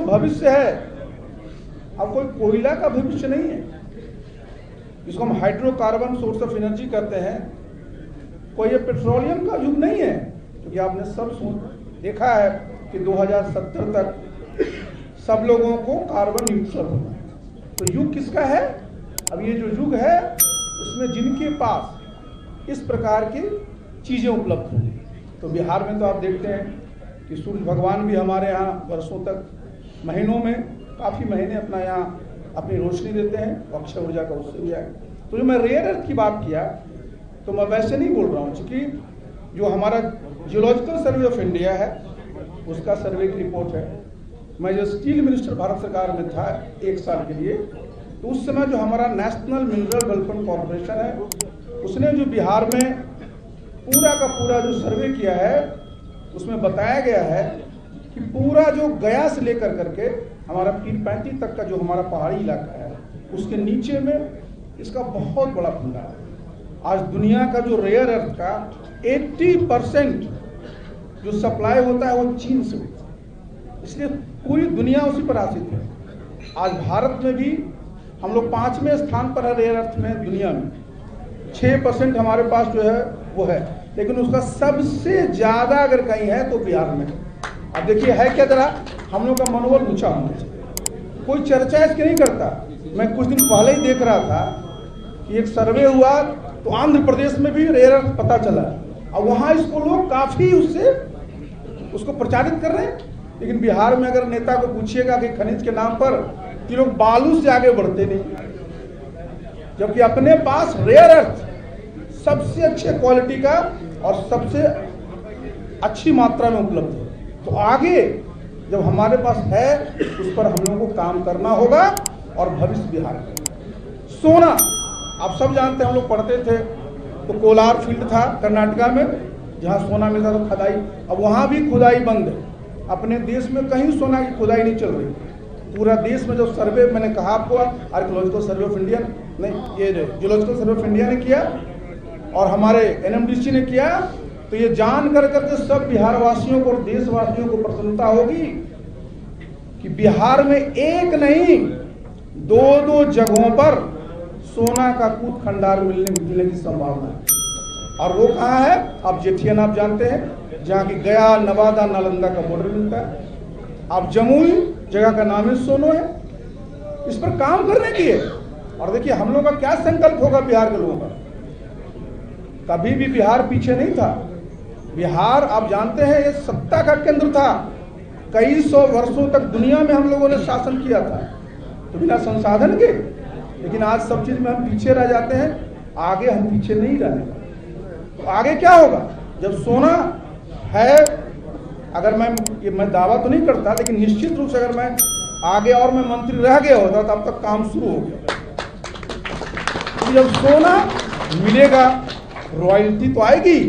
भविष्य है, अब कोई कोयला का भविष्य नहीं है, जिसको हम हाइड्रोकार्बन सोर्स ऑफ एनर्जी कहते हैं। कोई ये पेट्रोलियम का युग नहीं है, क्योंकि आपने सब देखा है कि 2070 तक सब लोगों को कार्बन न्यूट्रल होना है। तो युग किसका है? अब ये जो युग है उसमें जिनके पास इस प्रकार की चीजें उपलब्ध होंगी। तो बिहार में तो आप देखते हैं कि सूर्य भगवान भी हमारे यहाँ वर्षों तक, महीनों में काफ़ी महीने अपना यहाँ अपनी रोशनी देते हैं, अक्षय ऊर्जा का उससे भी आएगा। तो जो मैं रेयर अर्थ की बात किया तो मैं वैसे नहीं बोल रहा हूँ, क्योंकि जो हमारा जियोलॉजिकल सर्वे ऑफ इंडिया है उसका सर्वे की रिपोर्ट है। मैं जो स्टील मिनिस्टर भारत सरकार में था 1 साल के लिए, तो उस समय जो हमारा नेशनल मिनरल डेवलपमेंट कॉर्पोरेशन है उसने जो बिहार में पूरा का पूरा जो सर्वे किया है उसमें बताया गया है कि पूरा जो गया से लेकर करके हमारा पीर पैंती तक का जो हमारा पहाड़ी इलाका है उसके नीचे में इसका बहुत बड़ा भंडार है। आज दुनिया का जो रेयर अर्थ का 80% जो सप्लाई होता है वो चीन से होता है, इसलिए पूरी दुनिया उसी पर आश्रित है। आज भारत में भी हम लोग 5वें स्थान पर है रेयर अर्थ में दुनिया में। 6% हमारे पास जो है वो है, लेकिन उसका सबसे ज्यादा अगर कहीं है तो बिहार में। अब देखिए है क्या, जरा हम लोग का मनोबल ऊंचा होना चाहिए। कोई चर्चा इसकी नहीं करता। मैं कुछ दिन पहले ही देख रहा था कि एक सर्वे हुआ तो आंध्र प्रदेश में भी रेयर अर्थ पता चला, और वहां इसको लोग काफी उसको प्रचारित कर रहे हैं। लेकिन बिहार में अगर नेता को पूछिएगा कि खनिज के नाम पर, कि लोग बालू से आगे बढ़ते नहीं, जबकि अपने पास रेयर अर्थ सबसे अच्छे क्वालिटी का और सबसे अच्छी मात्रा में उपलब्ध है। तो आगे जब हमारे पास है उस पर हम लोगों को काम करना होगा। और भविष्य बिहार का सोना, आप सब जानते हैं, हम लोग पढ़ते थे तो कोलार फील्ड था कर्नाटका में जहां सोना मिलता था, खुदाई। अब वहां भी खुदाई बंद है। अपने देश में कहीं सोना की खुदाई नहीं चल रही। पूरा देश में जो सर्वे मैंने कहा आपको, आर्कियोलॉजिकल सर्वे ऑफ इंडिया नहीं, ये जियोलॉजिकल सर्वे ऑफ इंडिया ने किया और हमारे NMDC ने किया, तो ये जान कर करके सब बिहार वासियों को और देशवासियों को प्रसन्नता होगी कि बिहार में एक नहीं 2 जगहों पर सोना का कूद खंडार मिलने की संभावना है। और वो कहाँ है? आप जेठियन आप जानते हैं, जहाँ की गया, नवादा, नालंदा का बॉर्डर मिलता है। आप जमुई जगह का नाम ही सोनो है। इस पर काम करने की है। और देखिए हम लोग का क्या संकल्प होगा बिहार के लोगों का। कभी भी बिहार पीछे नहीं था। बिहार आप जानते हैं ये सत्ता का केंद्र था। कई 100 वर्षों तक दुनिया में हम लोगों ने शासन किया था, तो बिना संसाधन के। लेकिन आज सब चीज में हम पीछे रह जाते हैं, आगे हम पीछे नहीं रहने। तो आगे क्या होगा? जब सोना है, अगर मैं दावा तो नहीं करता, लेकिन निश्चित रूप से अगर मैं आगे और मैं मंत्री रह गया होता तब तक काम शुरू हो गया। तो जब सोना मिलेगा रॉयल्टी तो आएगी,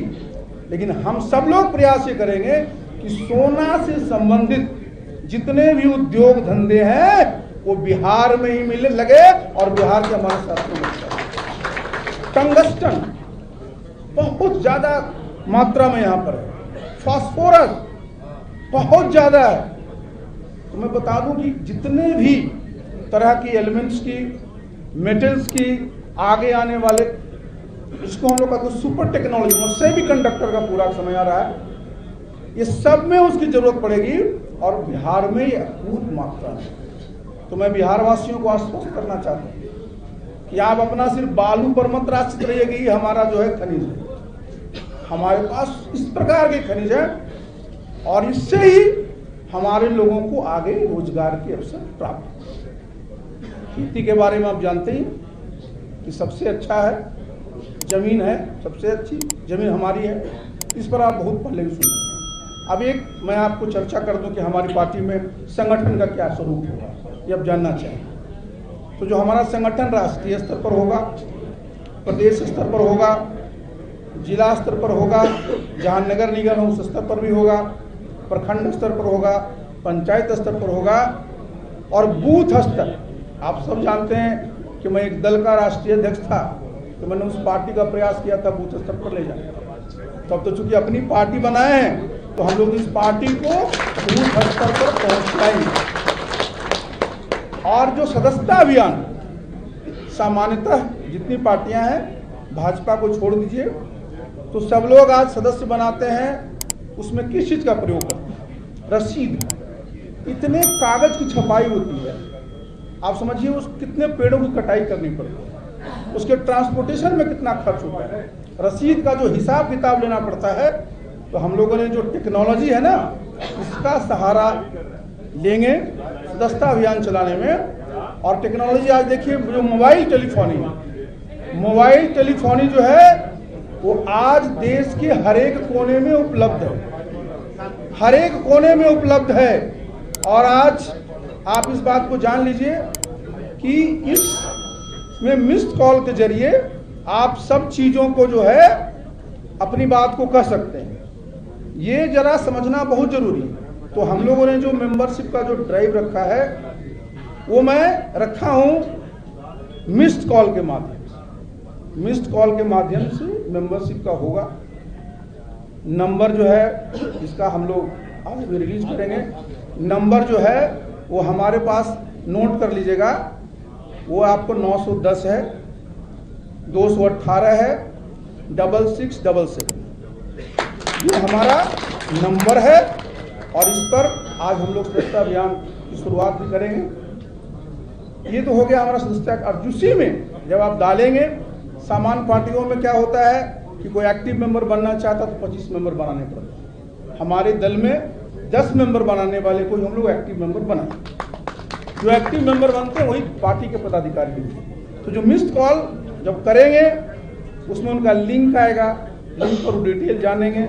लेकिन हम सब लोग प्रयास ये करेंगे कि सोना से संबंधित जितने भी उद्योग धंधे हैं वो बिहार में ही मिलने लगे और बिहार के हमारे साथ में टंगस्टन बहुत ज्यादा मात्रा में यहाँ पर है, फास्फोरस बहुत ज्यादा है। तो मैं बता दूं कि जितने भी तरह की एलिमेंट्स की, मेटल्स की आगे आने वाले, इसको हम लोग का सुपर टेक्नोलॉजी, सेमी कंडक्टर का पूरा समय आ रहा है, ये सब में उसकी जरूरत पड़ेगी और बिहार में ये अद्भुत मात्रा है। तो मैं बिहार वासियों को आश्वस्त करना चाहता हूँ कि आप अपना सिर्फ बालू पर मत आश्रित रहिए कि हमारा जो है खनिज है। हमारे पास इस प्रकार के खनिज है और इससे ही हमारे लोगों को आगे रोजगार के अवसर प्राप्त। खेती के बारे में आप जानते ही कि सबसे अच्छा है जमीन है, सबसे अच्छी जमीन हमारी है। इस पर आप बहुत पहले भी सुने। अब एक मैं आपको चर्चा कर दूं कि हमारी पार्टी में संगठन का क्या स्वरूप होगा, ये आप जानना चाहें। तो जो हमारा संगठन राष्ट्रीय स्तर पर होगा, प्रदेश स्तर पर होगा, जिला स्तर पर होगा, जहां नगर निगम है उस स्तर पर भी होगा, प्रखंड स्तर पर होगा, पंचायत स्तर पर होगा और बूथ स्तर। आप सब जानते हैं कि मैं एक दल का राष्ट्रीय अध्यक्ष था, तो मैंने उस पार्टी का प्रयास किया था बूथ स्तर पर ले जाने। तब तो चूंकि अपनी पार्टी बनाए हैं तो हम लोग इस पार्टी को बूथ स्तर पर पहुंचाएंगे। और जो सदस्यता अभियान, सामान्यतः जितनी पार्टियां हैं, भाजपा को छोड़ दीजिए, तो सब लोग आज सदस्य बनाते हैं, उसमें किस चीज का प्रयोग करते हैं? रसीद। इतने कागज की छपाई होती है, आप समझिए उस कितने पेड़ों की कटाई करनी पड़ती है, उसके ट्रांसपोर्टेशन में कितना खर्च होता है, रसीद का जो हिसाब किताब लेना पड़ता है। तो हम लोगों ने जो टेक्नोलॉजी है ना, उसका सहारा लेंगे सदस्यता अभियान चलाने में। और टेक्नोलॉजी आज देखिए, जो मोबाइल टेलीफोनी जो है वो आज देश के हर एक कोने में उपलब्ध है, हर एक कोने में उपलब्ध है। और आज आप इस बात को जान लीजिए कि इसमें मिस्ड कॉल के जरिए आप सब चीजों को जो है अपनी बात को कह सकते हैं। ये जरा समझना बहुत जरूरी है। तो हम लोगों ने जो मेंबरशिप का जो ड्राइव रखा है, वो मैं रखा हूं मिस्ड कॉल के माध्यम से। मिस्ड कॉल के माध्यम से मेंबरशिप का होगा। नंबर जो है इसका हम लोग आज भी रिलीज करेंगे। नंबर जो है वो हमारे पास नोट कर लीजिएगा, वो आपको 910 है, 218 है, 6677। ये हमारा नंबर है और इस पर आज हम लोग सदस्यता अभियान की शुरुआत भी करेंगे। ये तो हो गया हमारा सदस्यता। अब उसी में जब आप डालेंगे, सामान्य पार्टियों में क्या होता है कि कोई एक्टिव मेंबर बनना चाहता तो 25 मेंबर बनाने पड़ते। हमारे दल में 10 मेंबर बनाने वाले को हम लोग एक्टिव मेंबर बनाए। जो एक्टिव मेंबर बनते हैं वही पार्टी के पदाधिकारी हैं। तो जो मिस्ड कॉल जब करेंगे उसमें उनका लिंक आएगा, लिंक पर डिटेल जानेंगे,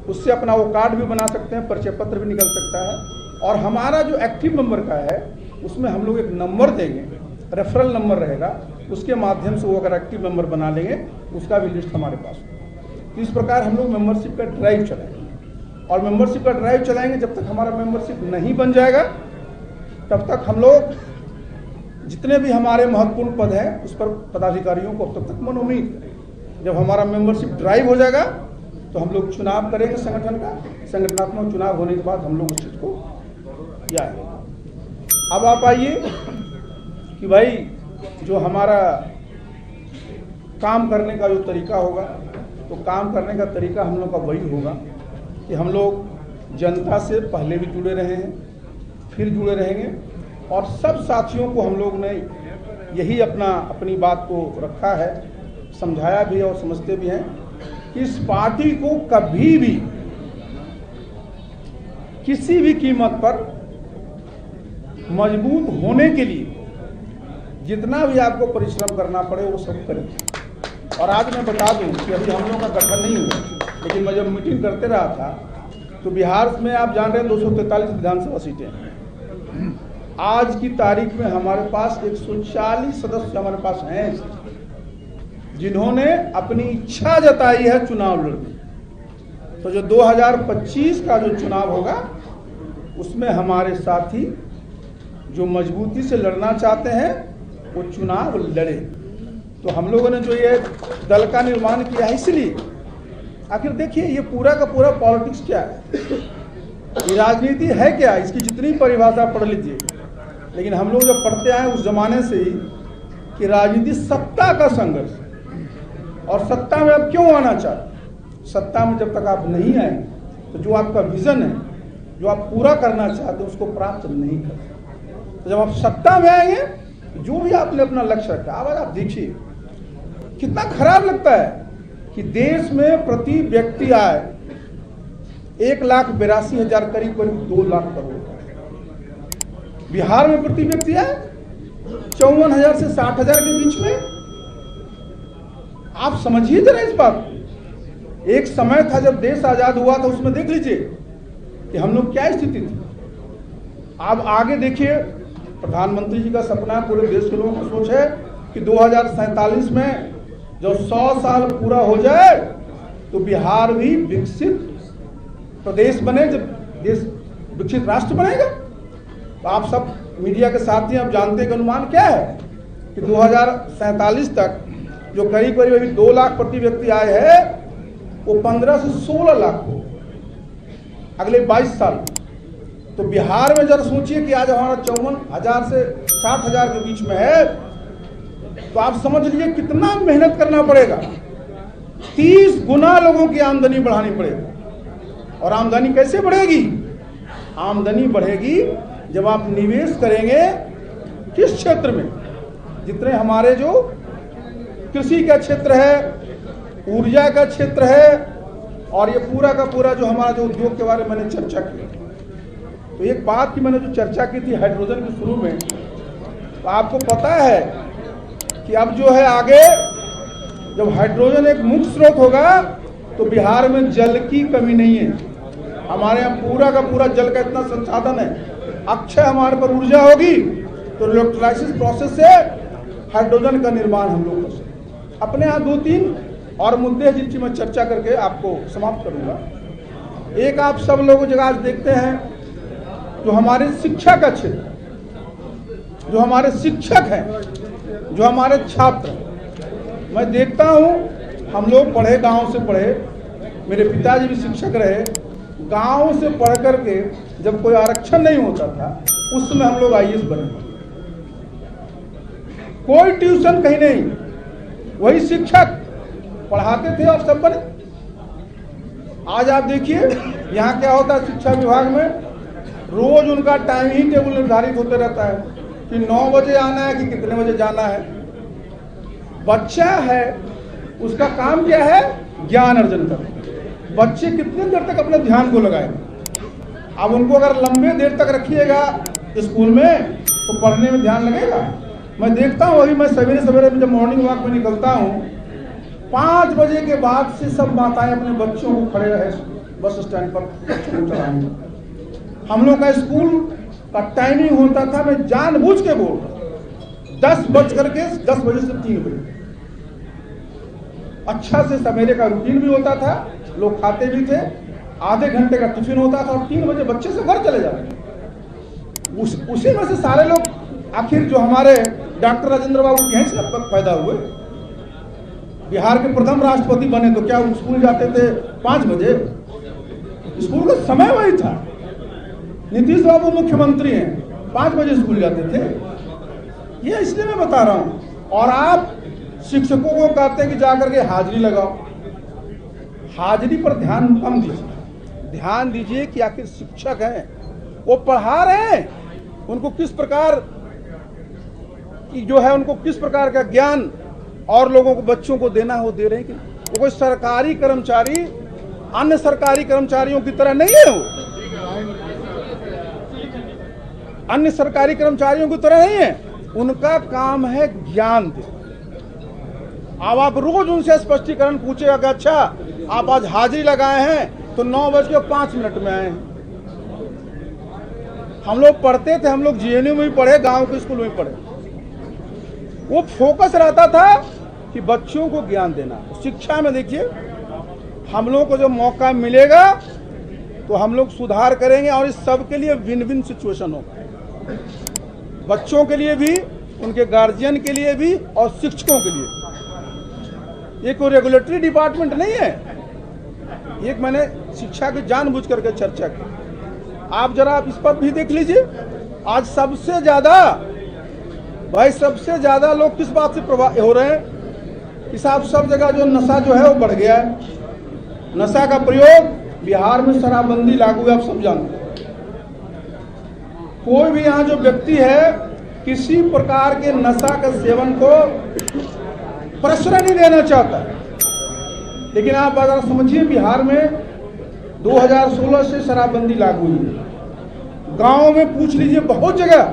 उससे अपना वो कार्ड भी बना सकते हैं, परिचय पत्र भी निकल सकता है। और हमारा जो एक्टिव मेंबर का है उसमें हम लोग एक नंबर देंगे, रेफरल नंबर रहेगा, उसके माध्यम से वो अगर एक्टिव मेंबर बना लेंगे उसका भी लिस्ट हमारे पास होगा। इस प्रकार हम लोग मेंबरशिप का ड्राइव चलाएंगे। और मेंबरशिप का ड्राइव चलाएंगे, जब तक हमारा मेंबरशिप नहीं बन जाएगा तब तक हम लोग जितने भी हमारे महत्वपूर्ण पद हैं उस पर पदाधिकारियों को तब तक मनोनीत करेंगे। जब हमारा मेंबरशिप ड्राइव हो जाएगा तो हम लोग चुनाव करेंगे संगठन का। संगठनात्मक चुनाव होने के बाद हम लोग उस चीज को जाएंगे। अब आप आइए कि भाई जो हमारा काम करने का जो तरीका होगा, तो काम करने का तरीका हम लोग का वही होगा कि हम लोग जनता से पहले भी जुड़े रहे हैं, फिर जुड़े रहेंगे। और सब साथियों को हम लोग ने यही अपनी बात को रखा है, समझाया भी और समझते भी हैं कि इस पार्टी को कभी भी किसी भी कीमत पर मजबूत होने के लिए जितना भी आपको परिश्रम करना पड़े वो सब करें। और आज मैं बता दूं कि अभी हम लोगों का गठन नहीं हुआ, लेकिन मैं जब मीटिंग करते रहा था तो बिहार में आप जान रहे हैं 243 विधानसभा सीटें हैं। आज की तारीख में हमारे पास 140 सदस्य हमारे पास हैं जिन्होंने अपनी इच्छा जताई है चुनाव लड़ने। तो जो 2025 का जो चुनाव होगा उसमें हमारे साथी जो मजबूती से लड़ना चाहते हैं वो चुनाव लड़े। तो हम लोगों ने जो ये दल का निर्माण किया है, इसलिए आखिर देखिए ये पूरा का पूरा पॉलिटिक्स क्या है, ये राजनीति है क्या, इसकी जितनी परिभाषा पढ़ लीजिए। लेकिन हम लोग जब पढ़ते आए उस जमाने से ही कि राजनीति सत्ता का संघर्ष, और सत्ता में आप क्यों आना चाहते, सत्ता में जब तक आप नहीं आएंगे तो जो आपका विजन है, जो आप पूरा करना चाहते हैं उसको प्राप्त नहीं कर सकते। तो जब आप सत्ता में आएंगे, जो भी आपने अपना लक्ष्य रखा, आप देखिए कितना खराब लगता है कि देश में प्रति व्यक्ति आय 1,82,000 करीब 2 लाख करोड़। बिहार में प्रति व्यक्ति आय 54,000 से 60,000 के बीच में। आप समझिए जरा इस बात को। एक समय था जब देश आजाद हुआ था, उसमें देख लीजिए कि हम लोग क्या स्थिति थी। आप आगे देखिए, प्रधानमंत्री जी का सपना पूरे देश के लोगों की सोच है कि 2047 में जब 100 साल पूरा हो जाए तो बिहार भी विकसित प्रदेश बने, जब देश विकसित राष्ट्र बनेगा। तो आप सब मीडिया के साथी आप जानते हैं कि अनुमान क्या है कि 2047 तक जो करीब करीब अभी 2 लाख प्रति व्यक्ति आए हैं वो 15 से 16 लाख हो अगले 22 साल। तो बिहार में जरा सोचिए कि आज हमारा 54,000 से 60,000 के बीच में है, तो आप समझ लीजिए कितना मेहनत करना पड़ेगा। 30 गुना लोगों की आमदनी बढ़ानी पड़ेगी। और आमदनी कैसे बढ़ेगी? आमदनी बढ़ेगी जब आप निवेश करेंगे किस क्षेत्र में। जितने हमारे जो कृषि का क्षेत्र है, ऊर्जा का क्षेत्र है, और ये पूरा का पूरा जो हमारा जो उद्योग के बारे में मैंने चर्चा की। तो एक बात की मैंने जो चर्चा की थी हाइड्रोजन के शुरू में, तो आपको पता है कि अब जो है आगे जब हाइड्रोजन एक मुख्य स्रोत होगा तो बिहार में जल की कमी नहीं है। हमारे यहाँ पूरा का पूरा जल का इतना संसाधन है, अक्षय हमारे पर ऊर्जा होगी तो इलेक्ट्रोलाइसिस प्रोसेस से हाइड्रोजन का निर्माण हम लोग कर सकते। अपने यहाँ 2-3 और मुद्दे हैं जिनकी मैं चर्चा करके आपको समाप्त करूंगा। एक, आप सब लोग जगह आज देखते हैं जो हमारे शिक्षा का क्षेत्र, जो हमारे शिक्षक हैं, जो हमारे छात्र, मैं देखता हूं हम लोग पढ़े, गांव से पढ़े, मेरे पिताजी भी शिक्षक रहे, गांव से पढ़ करके जब कोई आरक्षण नहीं होता था उस समय हम लोग आईएएस बने। कोई ट्यूशन कहीं नहीं, वही शिक्षक पढ़ाते थे और सब बने। आज आप देखिए यहाँ क्या होता है, शिक्षा विभाग में रोज उनका टाइम ही टेबल निर्धारित होते रहता है कि 9 बजे आना है कि कितने बजे जाना है। बच्चा है उसका काम क्या है? ज्ञान अर्जन करना। बच्चे कितने देर तक अपने ध्यान को लगाएंगे? अब उनको अगर लंबे देर तक रखिएगा स्कूल में तो पढ़ने में ध्यान लगेगा। मैं देखता हूँ, अभी मैं सवेरे सवेरे जब मॉर्निंग वॉक में निकलता हूँ, 5 बजे के बाद से सब माताएं अपने बच्चों को खड़े रहे बस स्टैंड पर बच्चों को चलाएंगे। हम लोग का स्कूल का टाइमिंग होता था, मैं जानबूझ के बोल रहा हूं, 10 बजे से 3 बजे। अच्छा से सवेरे का रूटीन भी होता था, लोग खाते भी थे, आधे घंटे का टिफिन होता था और 3 बजे बच्चे से घर चले जाते। उसी में से सारे लोग आखिर जो हमारे डॉक्टर राजेंद्र बाबू यहीं से लगभग पैदा हुए, बिहार के प्रथम राष्ट्रपति बने, तो क्या वो स्कूल जाते थे 5 बजे? स्कूल का समय वही था। नीतीश बाबू मुख्यमंत्री हैं, 5 बजे स्कूल जाते थे। ये इसलिए मैं बता रहा हूं। और आप शिक्षकों को कहते हैं कि जाकर के हाजिरी लगाओ। हाजिरी पर ध्यान कम दीजिए, ध्यान दीजिए कि आखिर शिक्षक हैं, वो पढ़ा रहे हैं, उनको किस प्रकार की जो है, उनको किस प्रकार का ज्ञान और लोगों को, बच्चों को देना हो दे रहे हैं कि वो कोई सरकारी कर्मचारी अन्य सरकारी कर्मचारियों की तरह नहीं है। वो अन्य सरकारी कर्मचारियों की तरह नहीं है, उनका काम है ज्ञान दे। अब आप रोज उनसे स्पष्टीकरण पूछेगा कि अच्छा आप आज हाजिरी लगाए हैं तो 9:05 में आए हैं। हम लोग पढ़ते थे, हम लोग जीएनयू में भी पढ़े, गांव के स्कूल में भी पढ़े। वो फोकस रहता था कि बच्चों को ज्ञान देना। शिक्षा में देखिए हम लोग को जो मौका मिलेगा तो हम लोग सुधार करेंगे और इस सब के लिए विन विन सिचुएशन होगा, बच्चों के लिए भी, उनके गार्जियन के लिए भी और शिक्षकों के लिए। ये कोई रेगुलेटरी डिपार्टमेंट नहीं है। एक मैंने शिक्षा की जानबूझ करके चर्चा की। आप जरा इस पर भी देख लीजिए, आज सबसे ज्यादा लोग किस बात से प्रभावित हो रहे हैं कि साहब सब जगह जो नशा जो है वो बढ़ गया है। नशा का प्रयोग, बिहार में शराबबंदी लागू है, आप सब जानते हैं। कोई भी यहाँ जो व्यक्ति है किसी प्रकार के नशा के सेवन को प्रश्रय नहीं देना चाहता, लेकिन आप अगर समझिए बिहार में 2016 से शराबबंदी लागू हुई है। गांव में पूछ लीजिए, बहुत जगह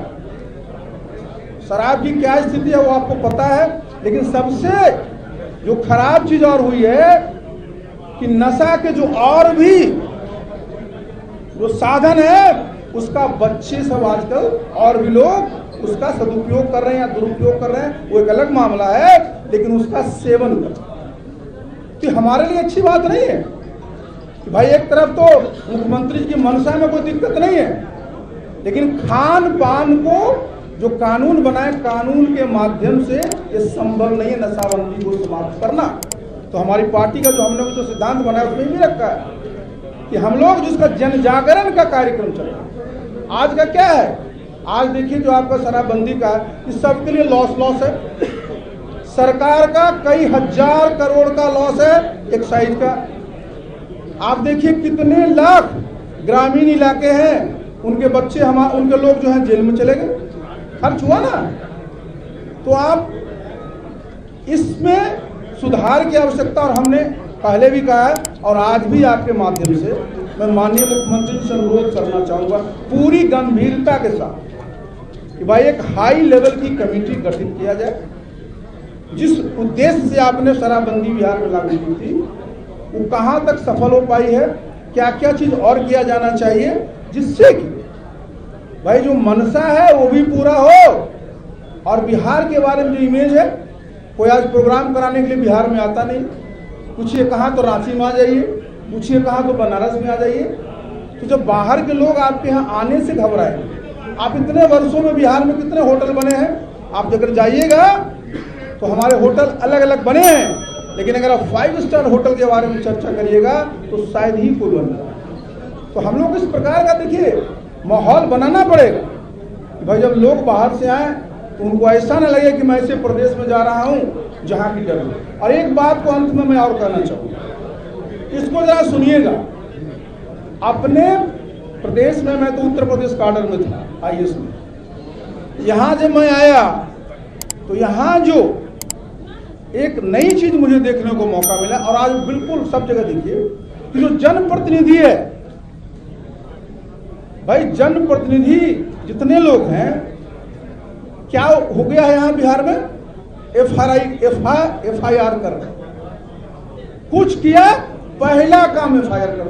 शराब की क्या स्थिति है वो आपको पता है। लेकिन सबसे जो खराब चीज और हुई है कि नशा के जो और भी जो साधन है उसका बच्चे सब आजकल और भी लोग उसका सदुपयोग कर रहे हैं या दुरुपयोग कर रहे हैं, वो एक अलग मामला है, लेकिन उसका सेवन कर, तो हमारे लिए अच्छी बात नहीं है कि भाई एक तरफ तो मुख्यमंत्री की मंशा में कोई दिक्कत नहीं है, लेकिन खान पान को जो कानून बनाए, कानून के माध्यम से ये संभव नहीं है नशाबंदी को समाप्त करना। तो हमारी पार्टी का जो हम लोग जो सिद्धांत बनाया उसमें भी रखा है कि हम लोग जिसका जन जागरण का कार्यक्रम चल रहा है, आज का क्या है? आज देखिए जो आपका शराबबंदी का इस सबके लिए लॉस है। सरकार का कई हजार करोड़ का लॉस है एक्साइज का। आप देखिए कितने लाख ग्रामीण इलाके हैं, उनके बच्चे उनके लोग जो हैं जेल में चले गए, खर्च हुआ ना। तो आप इसमें सुधार की आवश्यकता, और हमने पहले भी कहा है और आज भी आपके माध्यम से मैं माननीय मुख्यमंत्री से अनुरोध करना चाहूँगा पूरी गंभीरता के साथ कि भाई एक हाई लेवल की कमेटी गठित किया जाए। जिस उद्देश्य से आपने शराबबंदी बिहार में लागू की थी वो कहाँ तक सफल हो पाई है, क्या क्या चीज़ और किया जाना चाहिए, जिससे कि भाई जो मनसा है वो भी पूरा हो। और बिहार के बारे में जो इमेज है, कोई आज प्रोग्राम कराने के लिए बिहार में आता नहीं, पूछिए कहाँ तो रांची में आ जाइए, पूछिए कहाँ तो बनारस में आ जाइए। तो जब बाहर के लोग आपके यहाँ आने से घबराए, आप इतने वर्षों में बिहार में कितने होटल बने हैं, आप अगर जाइएगा तो हमारे होटल अलग अलग बने हैं, लेकिन अगर आप 5 स्टार होटल के बारे में चर्चा करिएगा तो शायद ही कोई बन जाए। तो हम लोग इस प्रकार का देखिए माहौल बनाना पड़ेगा कि भाई जब लोग बाहर से आए तो उनको ऐसा ना लगे कि मैं ऐसे प्रदेश में जा रहा हूँ जहाँ की डर है। और एक बात को अंत में मैं और कहना चाहूँगा, इसको जरा सुनिएगा। अपने प्रदेश में, मैं तो उत्तर प्रदेश काडर में था IAS में, यहाँ जब मैं आया तो यहाँ जो एक नई चीज मुझे देखने को मौका मिला, और आज बिल्कुल सब जगह देखिए कि जो जनप्रतिनिधि है, भाई जनप्रतिनिधि जितने लोग हैं, क्या हो गया है यहाँ बिहार में, FIR कर रहे, कुछ किया पहला काम FIR कर।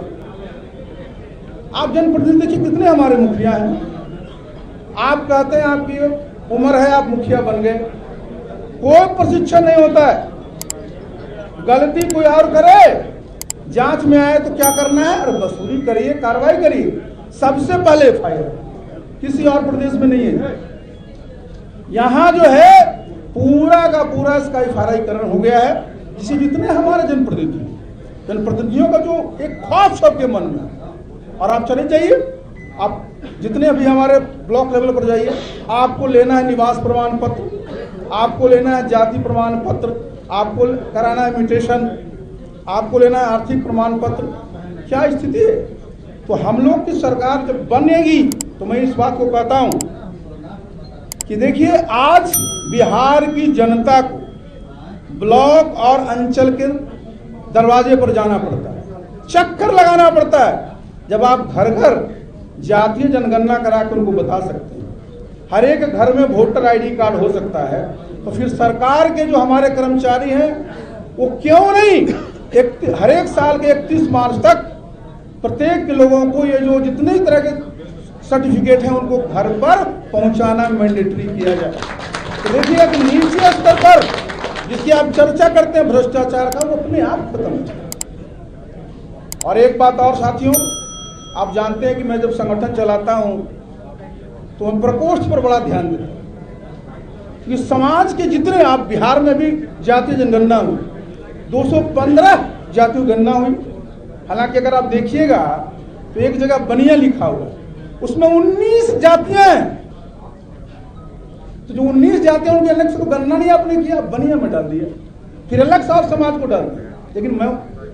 आप जनप्रतिनिधि देखिए कितने हमारे मुखिया हैं, आप कहते हैं आपकी उम्र है आप मुखिया बन गए, कोई प्रशिक्षण नहीं होता है। गलती कोई और करे, जांच में आए तो क्या करना है, अरे वसूली करिए, कार्रवाई करिए, सबसे पहले FIR। किसी और प्रदेश में नहीं है। यहाँ जो है पूरा का पूरा इसका FIR हो गया है, जिसे जितने हमारे जनप्रतिनिधियों का जो एक खौफ सबके मन में। और आप चले जाइए, आप जितने अभी हमारे ब्लॉक लेवल पर जाइए, आपको लेना है निवास प्रमाण पत्र, आपको लेना है जाति प्रमाण पत्र, आपको कराना है म्यूटेशन, आपको लेना है आर्थिक प्रमाण पत्र। क्या स्थिति है? तो हम लोग की सरकार जब बनेगी तो मैं इस बात को कहता हूं कि देखिए आज बिहार की जनता को ब्लॉक और अंचल के दरवाजे पर जाना पड़ता है, चक्कर लगाना पड़ता है, जब आप घर घर जातीय जनगणना करा कर उनको बता सकते हैं। हर एक घर में वोटर ID कार्ड हो सकता है, तो फिर सरकार के जो हमारे कर्मचारी हैं वो क्यों नहीं हर एक साल के 31 मार्च तक प्रत्येक के लोगों को ये जो जितने तरह के सर्टिफिकेट हैं उनको घर पर पहुंचाना मैंडेटरी किया जाए। तो देखिए एक नीचे स्तर पर जिसकी आप चर्चा करते हैं भ्रष्टाचार का, वो अपने आप खत्म हो जाए। और एक बात और साथियों, आप जानते हैं कि मैं जब संगठन चलाता हूं तो मैं प्रकोष्ठ पर बड़ा ध्यान देता हूं कि समाज के जितने, आप बिहार में भी जातीय जनगणना हुई, 215 जातीय गणना हुई। हालांकि अगर आप देखिएगा तो एक जगह बनिया लिखा हुआ, उसमें 19 जातियां हैं। तो जो 19 जातियां उनकी अलग से तो गणना नहीं आपने किया, बनिया में डाल दिया, फिर अलग से आप समाज को डाल दिया। लेकिन मैं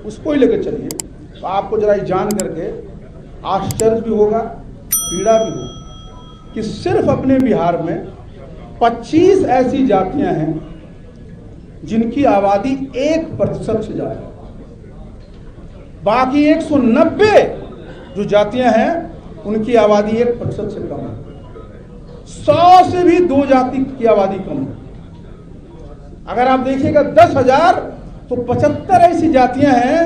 उसको ही लेकर चलिए तो आपको जरा जान करके आश्चर्य भी होगा, पीड़ा भी होगा कि सिर्फ अपने बिहार में 25 ऐसी जातियां हैं जिनकी आबादी 1% से ज्यादा है। बाकी 190 जो जातियां हैं उनकी आबादी 1% से कम है। 100 से भी 2 जाति की आबादी कम है। अगर आप देखिएगा 10,000 तो 75 ऐसी जातियां हैं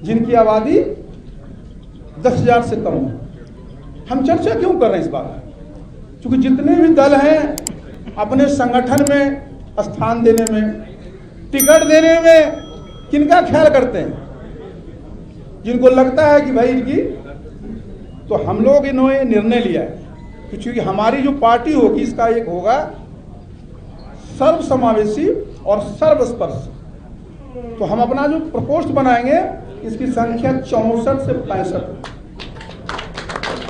जिनकी आबादी 10,000 से कम है। हम चर्चा क्यों कर रहे हैं इस बात में? क्योंकि जितने भी दल हैं अपने संगठन में स्थान देने में, टिकट देने में किनका ख्याल करते हैं? जिनको लगता है कि भाई इनकी, तो हम लोग इन्होंने निर्णय लिया है कि चूंकि हमारी जो पार्टी होगी इसका एक होगा सर्वसमावेशी और सर्वस्पर्श। तो हम अपना जो प्रकोष्ठ बनाएंगे इसकी संख्या 64 से 65।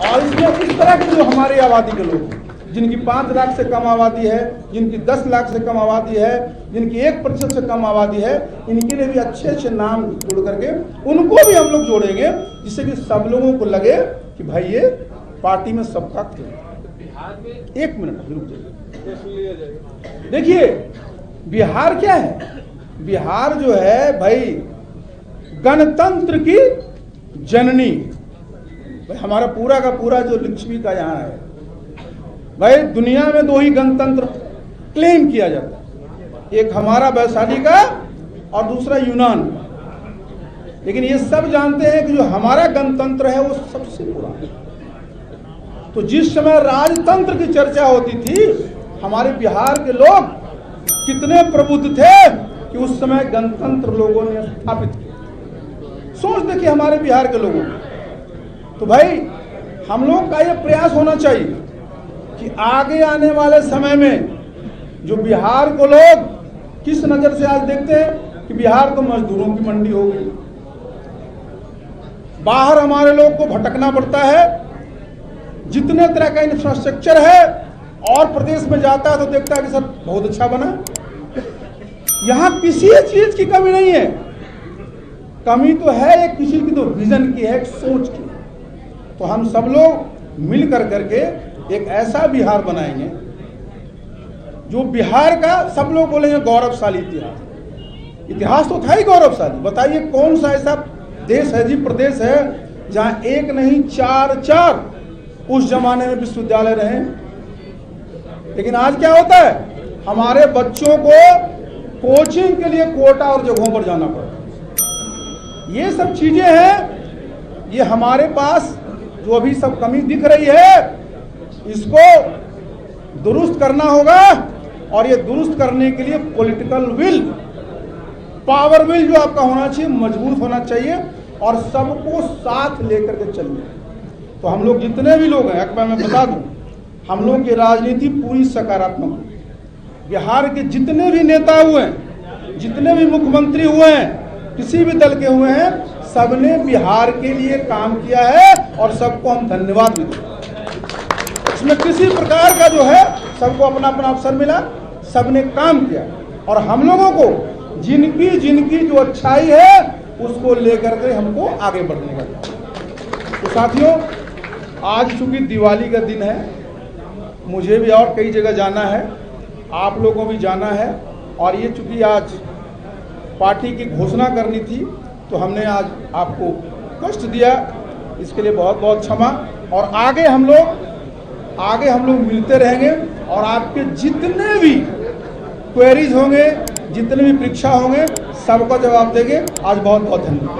और इसमें इस तरह के जो हमारी आबादी के लोग, जिनकी 5 लाख से कम आबादी है, जिनकी 10 लाख से कम आबादी है, जिनकी 1% से कम आबादी है, इनके लिए भी अच्छे अच्छे नाम जोड़ करके उनको भी हम लोग जोड़ेंगे, जिससे कि सब लोगों को लगे कि भाई ये पार्टी में सबका खेल। 1 मिनट रुक जाइए। देखिए बिहार क्या है, बिहार जो है भाई गणतंत्र की जननी, भाई हमारा पूरा का पूरा जो लिच्छवी का यहाँ है, भाई दुनिया में 2 ही गणतंत्र क्लेम किया जाता है, एक हमारा वैशाली का और दूसरा यूनान का। लेकिन ये सब जानते हैं कि जो हमारा गणतंत्र है वो सबसे पुराना है। तो जिस समय राजतंत्र की चर्चा होती थी, हमारे बिहार के लोग कितने प्रबुद्ध थे कि उस समय गणतंत्र लोगों ने स्थापित किया। सोच देखिए हमारे बिहार के लोगों को। तो भाई हम लोग का ये प्रयास होना चाहिए कि आगे आने वाले समय में जो बिहार को लोग किस नजर से आज देखते हैं कि बिहार तो मजदूरों की मंडी हो गई, बाहर हमारे लोग को भटकना पड़ता है, जितने तरह का इंफ्रास्ट्रक्चर है, और प्रदेश में जाता है तो देखता है कि सब बहुत अच्छा बना। यहां किसी चीज की कमी नहीं है, कमी तो है एक किसी की तो विजन की है, एक सोच की। तो हम सब लोग मिल करके एक ऐसा बिहार बनाएंगे जो बिहार का सब लोग बोलेंगे गौरवशाली इतिहास। इतिहास तो था ही गौरवशाली। बताइए कौन सा ऐसा देश है जी, प्रदेश है जहां 1 नहीं 4 उस जमाने में विश्वविद्यालय रहे। लेकिन आज क्या होता है, हमारे बच्चों को कोचिंग के लिए कोटा और जगहों पर जाना पड़ता है। ये सब चीजें हैं, ये हमारे पास जो अभी सब कमी दिख रही है, इसको दुरुस्त करना होगा। और ये दुरुस्त करने के लिए पॉलिटिकल विल, पावर विल जो आपका होना चाहिए, मजबूत होना चाहिए, और सबको साथ लेकर के चलिए। तो हम लोग जितने भी लोग हैं, अकबर मैं बता दूं, हम लोग की राजनीति पूरी सकारात्मक है। बिहार के जितने भी नेता हुए हैं, जितने भी मुख्यमंत्री हुए हैं, किसी भी दल के हुए हैं, सबने बिहार के लिए काम किया है और सबको हम धन्यवाद देते हैं। इसमें किसी प्रकार का जो है, सबको अपना अपना अवसर मिला, सबने काम किया, और हम लोगों को जिनकी जिनकी जो अच्छाई है उसको लेकर के हमको आगे बढ़ने का। तो साथियों, आज चूंकि दिवाली का दिन है, मुझे भी और कई जगह जाना है, आप लोगों को भी जाना है, और ये चूंकि आज पार्टी की घोषणा करनी थी तो हमने आज आपको कष्ट दिया, इसके लिए बहुत बहुत क्षमा। और आगे हम लोग मिलते रहेंगे, और आपके जितने भी क्वेरीज होंगे, जितने भी परीक्षा होंगे, सबका जवाब देंगे। आज बहुत बहुत धन्यवाद।